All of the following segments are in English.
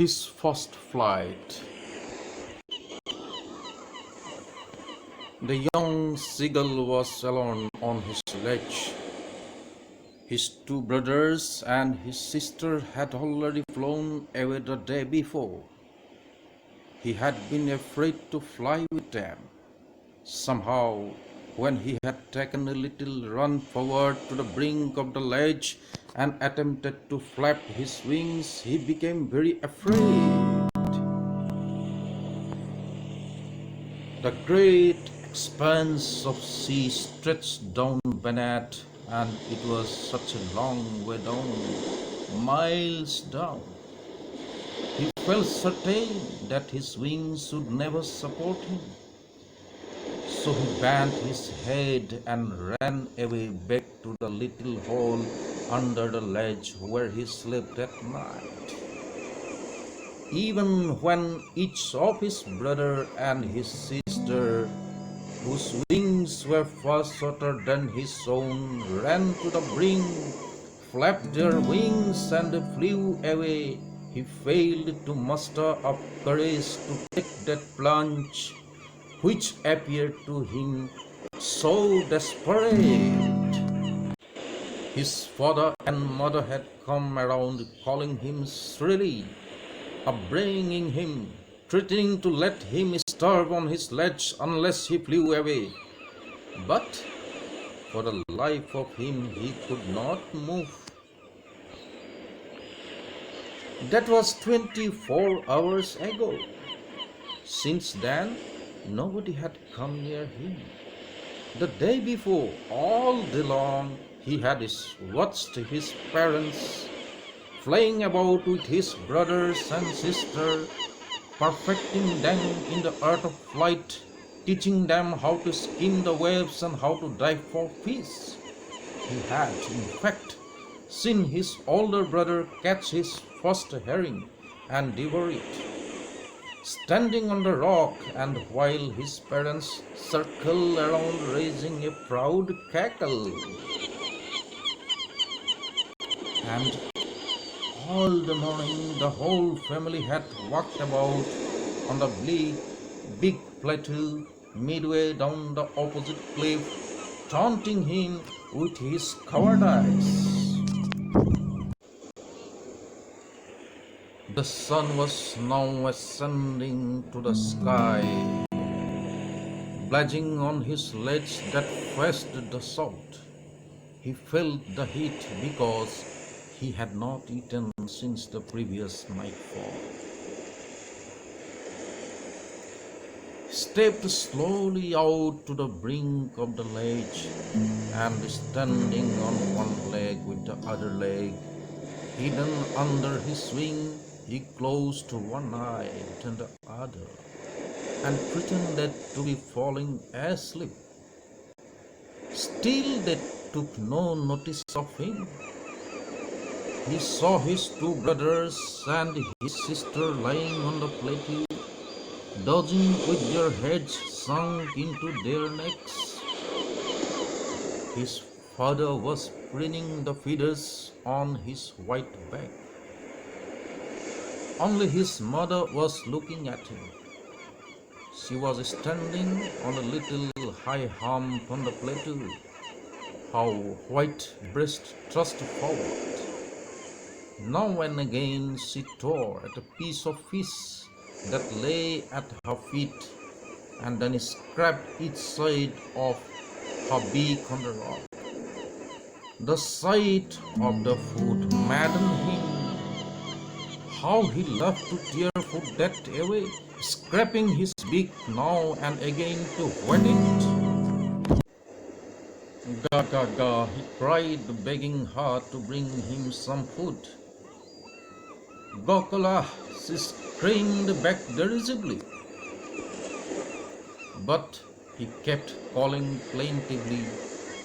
His first flight. The young seagull was alone on his ledge. His two brothers and his sister had already flown away the day before. He had been afraid to fly with them. Somehow, when he had taken a little run forward to the brink of the ledge and attempted to flap his wings, he became very afraid. The great expanse of sea stretched down beneath, and it was such a long way down, miles down. He felt certain that his wings would never support him. So he bent his head and ran away back to the little hole under the ledge where he slept at night. Even when each of his brother and his sister, whose wings were far shorter than his own, ran to the brink, flapped their wings and flew away, he failed to muster up courage to take that plunge, which appeared to him so desperate. His father and mother had come around, calling him shrilly, upbraiding him, threatening to let him starve on his ledge unless he flew away. But for the life of him he could not move. That was 24 hours ago. Since then, nobody had come near him. The day before, all day long, he had watched his parents flying about with his brothers and sisters, perfecting them in the art of flight, teaching them how to skim the waves and how to dive for fish. He had, in fact, seen his older brother catch his first herring and devour it, standing on the rock, and while his parents circled around raising a proud cackle. And all the morning the whole family had walked about on the big plateau midway down the opposite cliff, taunting him with his cowardice. The sun was now ascending to the sky, blazing on his ledge that faced the south. He felt the heat because he had not eaten since the previous nightfall. He stepped slowly out to the brink of the ledge, and standing on one leg with the other leg hidden under his wing, he closed one eye and the other and pretended to be falling asleep. Still they took no notice of him. He saw his two brothers and his sister lying on the plateau, dozing with their heads sunk into their necks. His father was preening the feathers on his white back. Only his mother was looking at him. She was standing on a little high hump on the plateau, her white breast thrust forward. Now and again she tore at a piece of fish that lay at her feet, and then scraped each side of her beak on the rock. The sight of the food maddened him. How he loved to tear food that away, scraping his beak now and again to wet it. Ga ga ga, he cried, begging her to bring him some food. Gokula, she screamed back derisively. But he kept calling plaintively,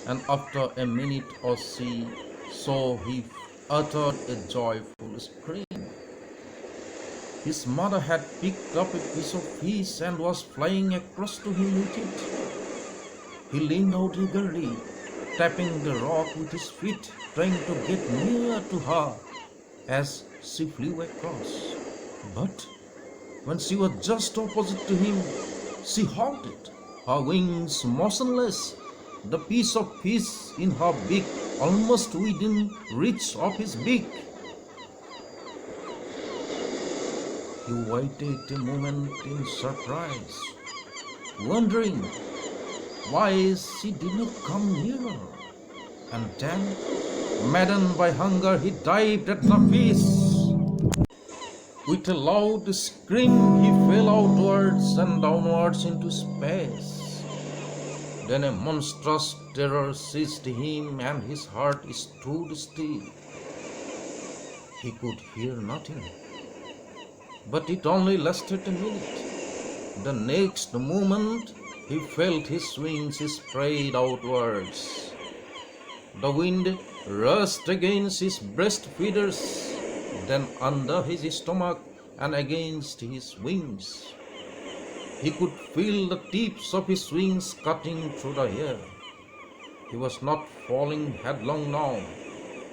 and after a minute or so he uttered a joyful scream. His mother had picked up a piece of fish and was flying across to him with it. He leaned out eagerly, tapping the rock with his feet, trying to get near to her as she flew across. But when she was just opposite to him, she halted, her wings motionless, the piece of fish in her beak almost within reach of his beak. He waited a moment in surprise, wondering why she did not come nearer. And then, maddened by hunger, he dived at the fish. With a loud scream, he fell outwards and downwards into space. Then a monstrous terror seized him, and his heart stood still. He could hear nothing, but it only lasted a minute. The next moment, he felt his wings spread outwards. The wind rushed against his breast feathers, then under his stomach and against his wings. He could feel the tips of his wings cutting through the air. He was not falling headlong now.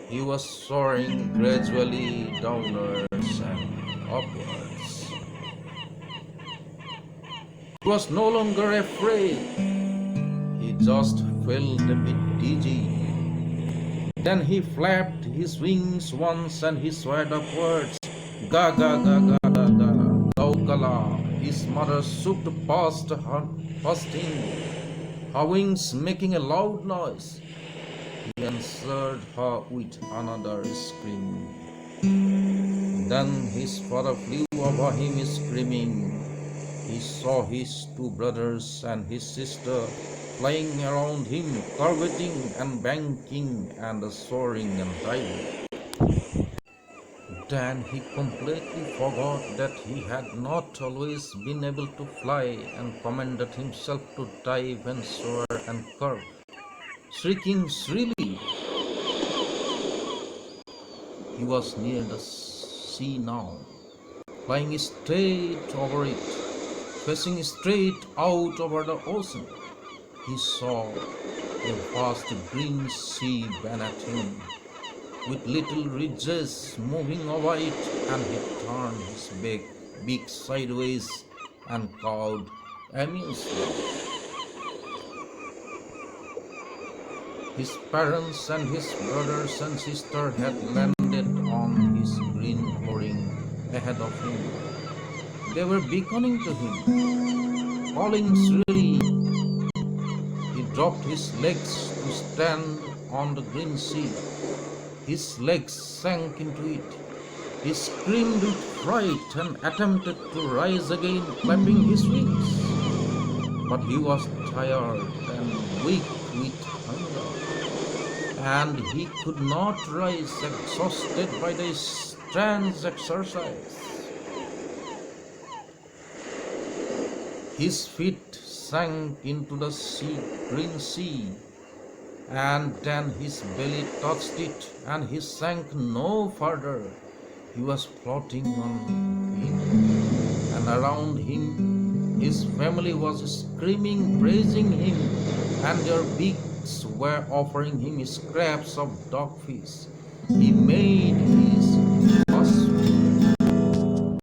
He was soaring gradually downwards and upwards. He was no longer afraid. He just felt a bit dizzy. Then he flapped his wings once and he soared upwards. Ga ga ga ga ga ga, Gaukala. His mother swooped past him, her wings making a loud noise. He answered her with another scream. Then his father flew over him screaming. He saw his two brothers and his sister flying around him, curveting and banking and soaring and diving. Then he completely forgot that he had not always been able to fly and commanded himself to dive and soar and curve. Shrieking shrilly, he was near the sea now, flying straight over it, facing straight out over the ocean. He saw a vast green sea beneath him, with little ridges moving over it, and he turned his beak sideways and cawed amusedly. His parents and his brothers and sister had landed on his green flooring ahead of him. They were beckoning to him, calling shrilly. He dropped his legs to stand on the green sea. His legs sank into it. He screamed with fright and attempted to rise again, flapping his wings. But he was tired and weak with hunger, and he could not rise, exhausted by the strange exercise. His feet sank into the green sea, and then his belly touched it, and he sank no further. He was floating on it, and around him his family was screaming, praising him, and their beaks were offering him scraps of dogfish. He made